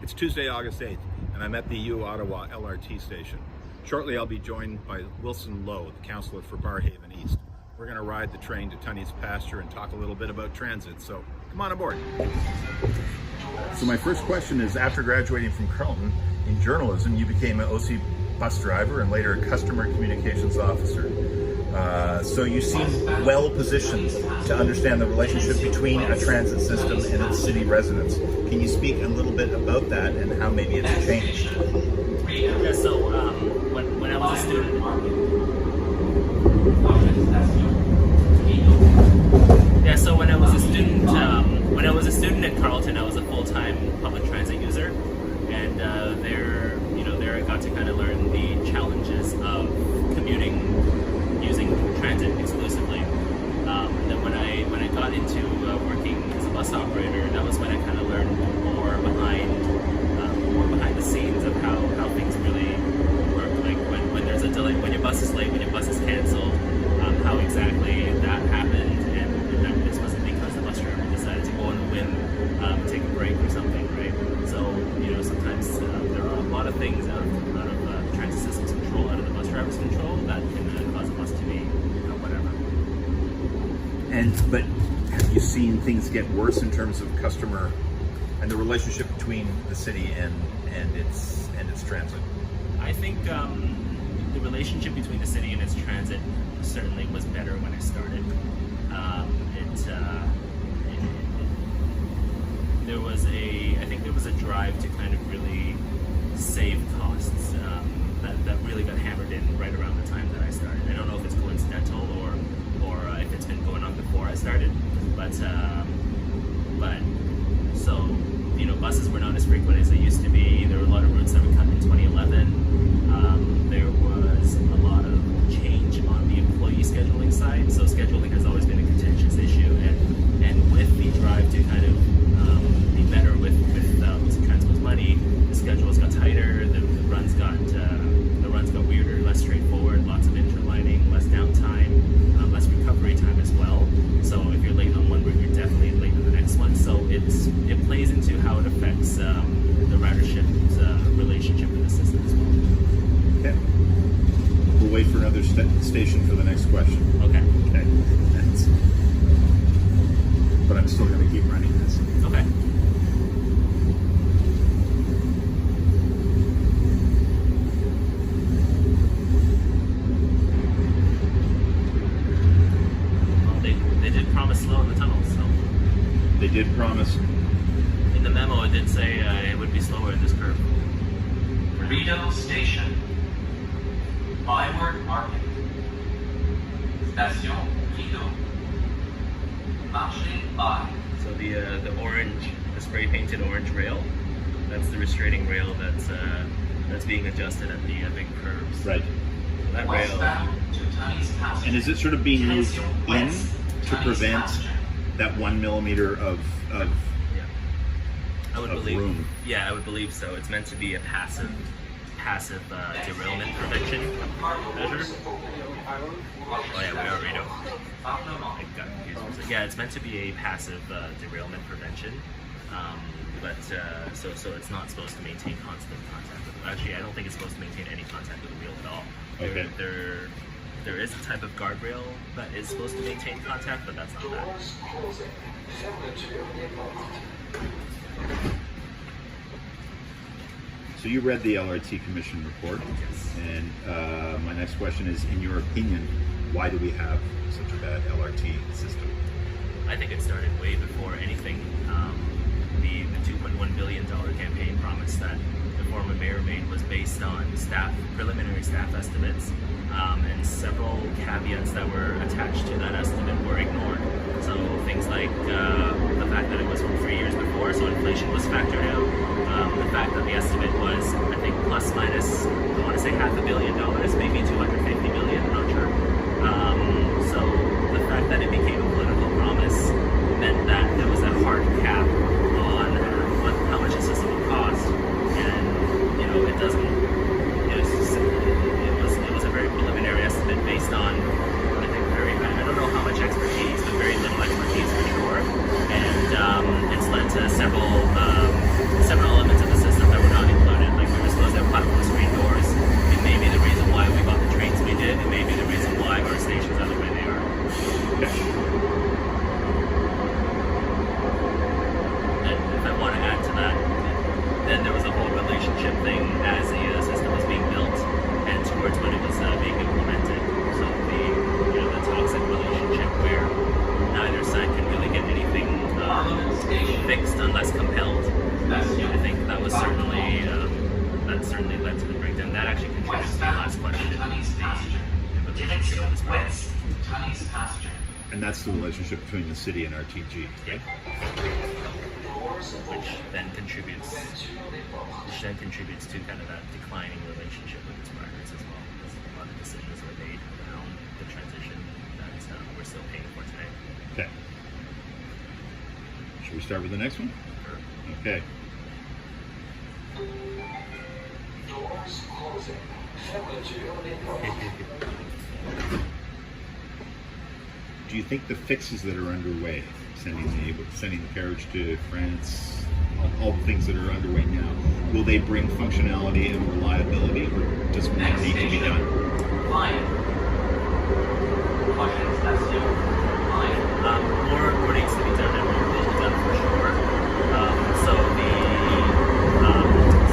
It's Tuesday, August 8th, and I'm at the U Ottawa LRT station. Shortly, I'll be joined by Wilson Lowe, the councillor for Barrhaven East. We're going to ride the train to Tunney's Pasture and talk a little bit about transit, so come on aboard. So my first question is, after graduating from Carleton in journalism, you became an OC bus driver and later a customer communications officer. So you seem well positioned to understand the relationship between a transit system and its city residents. Can you speak a little bit about that and how maybe it's changed? Yeah, so when I was a student, when I was a student at Carleton, I was a full-time public transit user, and there I got to kind of learn the challenges of commuting using transit exclusively. And then when I got into working as a bus operator, that was when I kind of learned more behind the scenes of how things really work. Like when there's a delay, when your bus is late, when your bus is canceled, how exactly that happened, and that this wasn't because the bus driver decided to go on a whim, take a break or something, right? So sometimes there are a lot of things out of the transit system's control, out of the bus driver's control, that can cause a bus to be whatever. But have you seen things get worse in terms of customer and the relationship between the city and its transit? I think the relationship between the city and its transit certainly was better when I started. There was a drive to kind of really save costs that really got hammered in right around the time that I started. I don't know if it's coincidental or if it's been going on before I started, but so buses were not as frequent as they used to be. There were a lot of routes that were cut in 2011. There was a lot of change on the employee scheduling side. So scheduling has always been a contentious issue, and with the drive to kind of be better with Transco's money, the schedules got tighter. The runs got weirder, less straightforward. Lots of interlining, less downtime, less recovery time as well. So if you're late on one route, you're definitely late on the next one. So it plays into how it affects the ridership's relationship with the system as well. Okay. We'll wait for another station for the next question. Okay. Thanks. But I'm still going to keep running this. Okay. Well, they did promise slow in the tunnels, so. They did promise. In the memo, it did say it would be slower in this curve. Rideau Station. Byward Market. Station Rideau. Marché by. So the orange, the spray painted orange rail, that's the restraining rail that's being adjusted at the big curves. Right. So that rail. Westbound to Tunney's Pasture. And is it sort of being moved in to prevent that 1 millimeter of I would believe. Room? Yeah, I would believe so. It's meant to be a passive derailment prevention measure. Oh yeah, we are Rideau. I got confused. Yeah, it's meant to be a passive derailment prevention, so it's not supposed to maintain constant contact with. Actually, I don't think it's supposed to maintain any contact with the wheel at all. Okay. There is a type of guardrail that is supposed to maintain contact, but that's not that. So you read the LRT Commission report, Yes. and my next question is, in your opinion, why do we have such a bad LRT system? I think it started way before anything. The $2.1 billion campaign promise that the former mayor made was based on preliminary staff estimates, and several caveats that were attached to that estimate were ignored. So things like the fact that it was from 3 years before, so inflation was factored out. The fact that the estimate was, I think, plus minus, I want to say $500 million, maybe 250 million, I'm not sure. So the fact that it became a political promise meant that there was a hard cap on how much a system would cost, and it doesn't. It was a very preliminary estimate based on, I think, I don't know how much expertise, but very little expertise for sure, and it's led to several was certainly that certainly led to the breakdown. That actually contributes to the last question. The relationship with the spark. Tunney's pasture. And that's the relationship between the city and RTG. Yeah. Which then contributes to kind of that declining relationship with its partners as well. Because a lot of decisions were made around the transition that we're still paying for today. Okay. Should we start with the next one? Sure. Okay. Doors closing. Do you think the fixes that are underway, sending the carriage to France, all the things that are underway now, will they bring functionality and reliability, or does more Next need to be station. done? Lion. Prochaine station. Lion. More needs to be done and more will be done for sure. So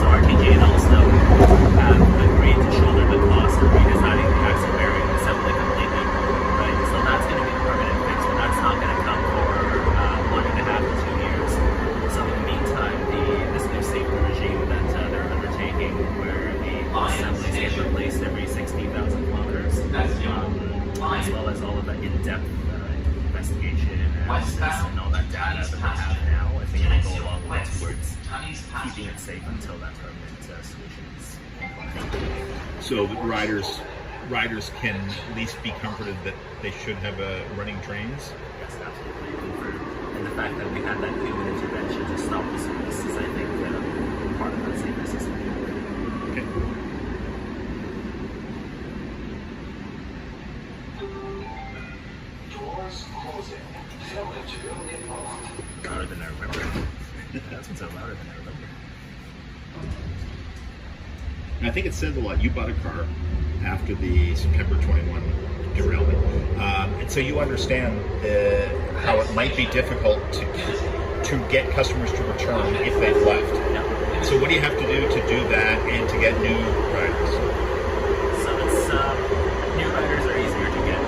RTG and Ulster have agreed to shoulder the cost of redesigning the axle bearing assembly completely. Right, so that's going to be a permanent fix, but that's not going to come for 1.5 to 2 years. So in the meantime, this new safety regime that they're undertaking, where the assemblies get replaced every 60,000 kilometers, as well as all of that in-depth investigation and analysis and all that data that they have now, I think it'll go a long way towards keeping it safe until that permanent solution is implemented. So that riders can at least be comforted that they should have running trains. Yes, absolutely. And the fact that we had that human intervention to stop the service is, I think, part of that safety system. Okay. Doors closing. Fermeture des portes. Louder than I remember. That's what's so louder than I remember. And I think it said a lot. You bought a car after the September 21 derailment, and so you understand how it might be difficult to get customers to return if they've left. Yeah. So what do you have to do that and to get new riders? So it's new riders are easier to get.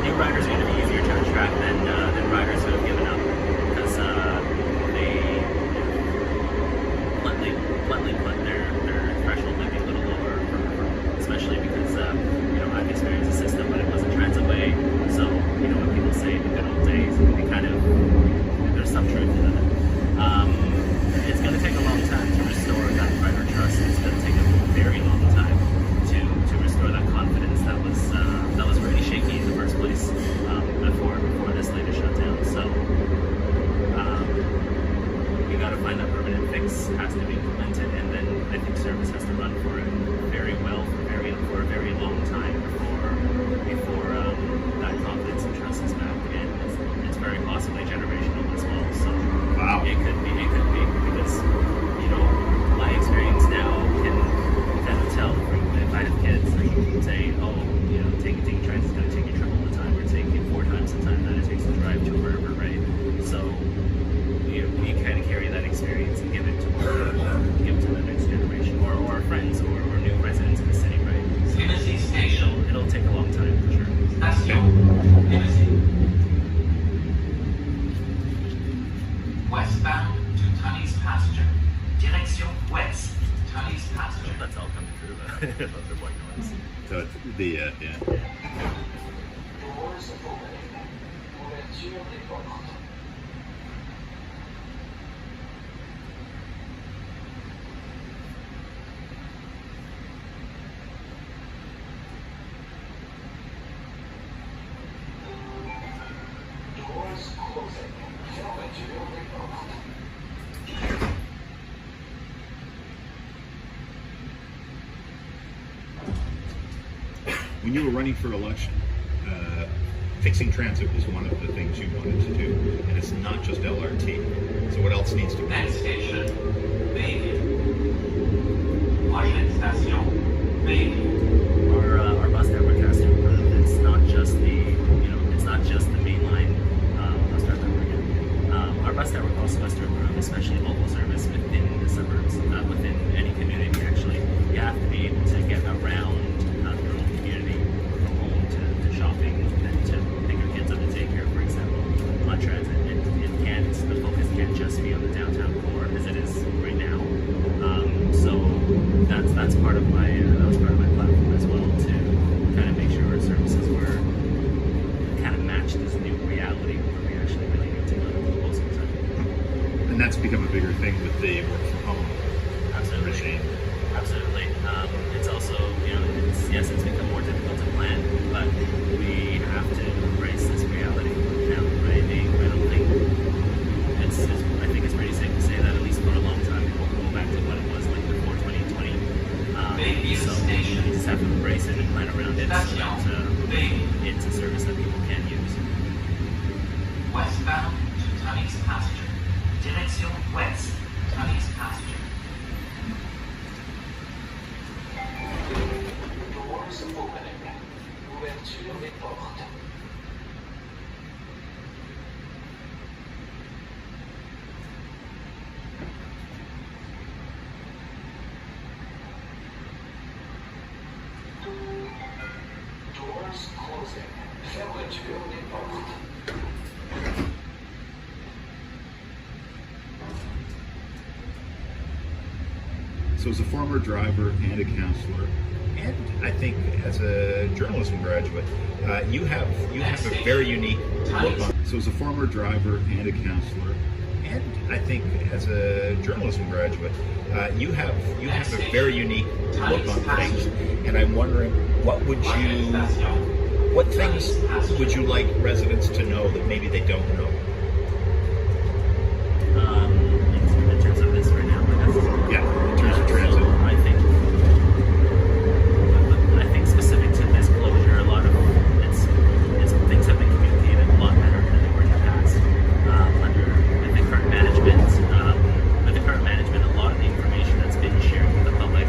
New riders are going to be easier to attract than riders who have given up, because they bluntly put their threshold maybe a little lower, especially because I've experienced a system, but it wasn't transitway. So when people say the good old days, they kind of, there's some truth to that. It's going to take a long time to restore that rider trust. It's going to take a very long time to restore that confidence that was really shaky in the first place before this latest shutdown. So you got to find that permanent fix, has to be implemented, and then I think service has to run for it very well for a very long time before that confidence and trust is back, and it's very possibly generational as well. So Wow. it could be because my experience now can kind of tell from if I have kids like saying, oh, taking trains is going to take you triple the time, or taking it 4 times the time that it takes to drive to wherever, right? So we kind of carry that experience and give it to the next generation, or our friends, or new residents in the city, right? Tennessee Station. It'll take a long time for sure. Station. Tennessee. Westbound to Tunney's pasture. Direction ouest. Tunney's pasture. That's all coming through. I love the white noise. So it's yeah. Doors opening. Ouverture des portes. Doors closing. Fermeture des portes. When you were running for election, fixing transit was one of the things you wanted to do, and it's not just LRT. So what else needs to be Next done? station. Bayview. Prochaine station. Bayview. Our bus network has to improve. It's not just the mainline bus network again. Our bus network also has to improve, especially local service within the suburbs, within any community. Actually, you have to be able to get around your own community, from home to shopping, and to pick your kids up to daycare, for example, on transit. The focus can't just be on the downtown core as it is right now. that's part of my that was part of my platform as well, to kind of make sure our services were kind of matched this new reality where we actually really need to go most of the time. And that's become a bigger thing with the work from home Absolutely. regime. Absolutely. It's also, yes, it's become more difficult to plan, but we have to embrace this reality now, right? I don't think I think it's pretty safe to say that at least for a long time it won't go back to what it was like before 2020. So we just have to embrace it and plan around it so that it's a service that people can use. Westbound to Tunney's passenger. Direction ouest, Tunney's passenger. Doors opening. Ouverture des portes. Doors closing. Fermeture des portes. So as a former driver and a counselor, and I think as a journalism graduate, you have a very unique look on. So as a former driver and a counselor, and I think as a journalism graduate, you have a very unique look on things. And I'm wondering, what things would you like residents to know that maybe they don't know? In terms of this right now, Yeah, in terms of transit. I think specific to this closure, a lot of it's things have been communicated a lot better than they were in the past. With the current management, a lot of the information that's been shared with the public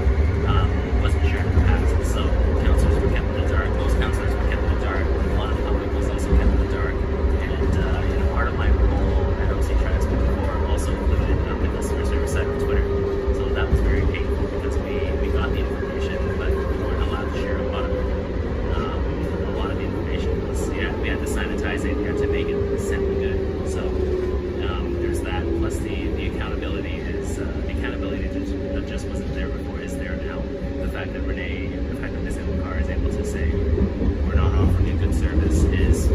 wasn't shared in the past. So councillors were kept in the dark. Most councillors were kept in the dark. A lot of the public was also kept in the dark. And part of my role at OC Transport before also included the customer service side on Twitter. So that was very painful because we got the information, but we weren't allowed to share a lot of it. A lot of the information was, we had to sanitize it, we had to make it simply good. So there's that. Plus the accountability that just wasn't there before is there now. The fact that Ms. Ilkar is able to say we're not offering a good service is,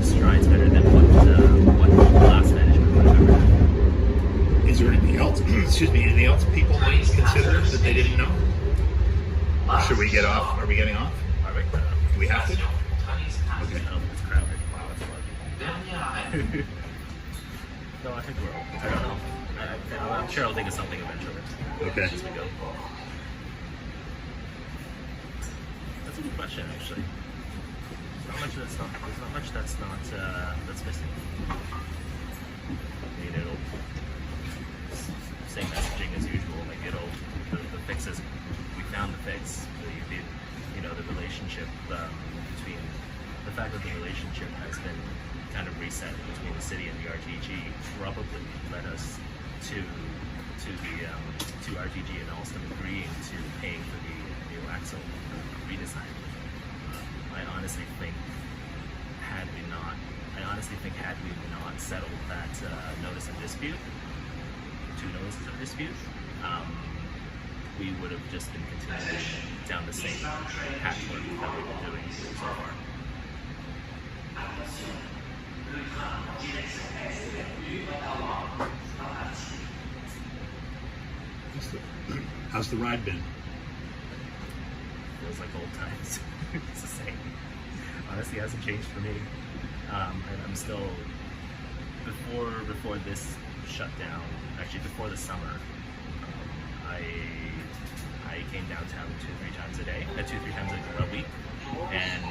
strides better than what the last management would have ever done. Is there anything else? Excuse me. Anything else people might consider that they didn't know? Should we get off? Are we getting off? Do we have to? Tunney's passenger. Okay. It's crowded. Wow, that's fun. Dernier arrêt. No, I think we're open. I don't know. I'm sure I'll think of something eventually. Okay. As we go. That's a good question, actually. There's not much that's missing. I mean, it'll same messaging as usual. Like the fixes. We found the fix. The relationship between the fact that the relationship has been kind of reset between the city and the RTG probably led us to RTG and Alstom agreeing to pay for the new axle redesign. I honestly think had we not settled that notice of dispute, 2 notices of dispute, we would have just been continuing down the same patchwork that we've been doing so far. How's the ride been? Feels like old times. It's the same. Honestly, it hasn't changed for me. I'm still before this shutdown. Actually, before the summer, I came downtown 2-3 times a day, 2-3 times a week, and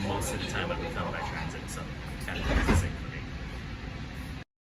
most of the time I would come by transit. So kind of the same.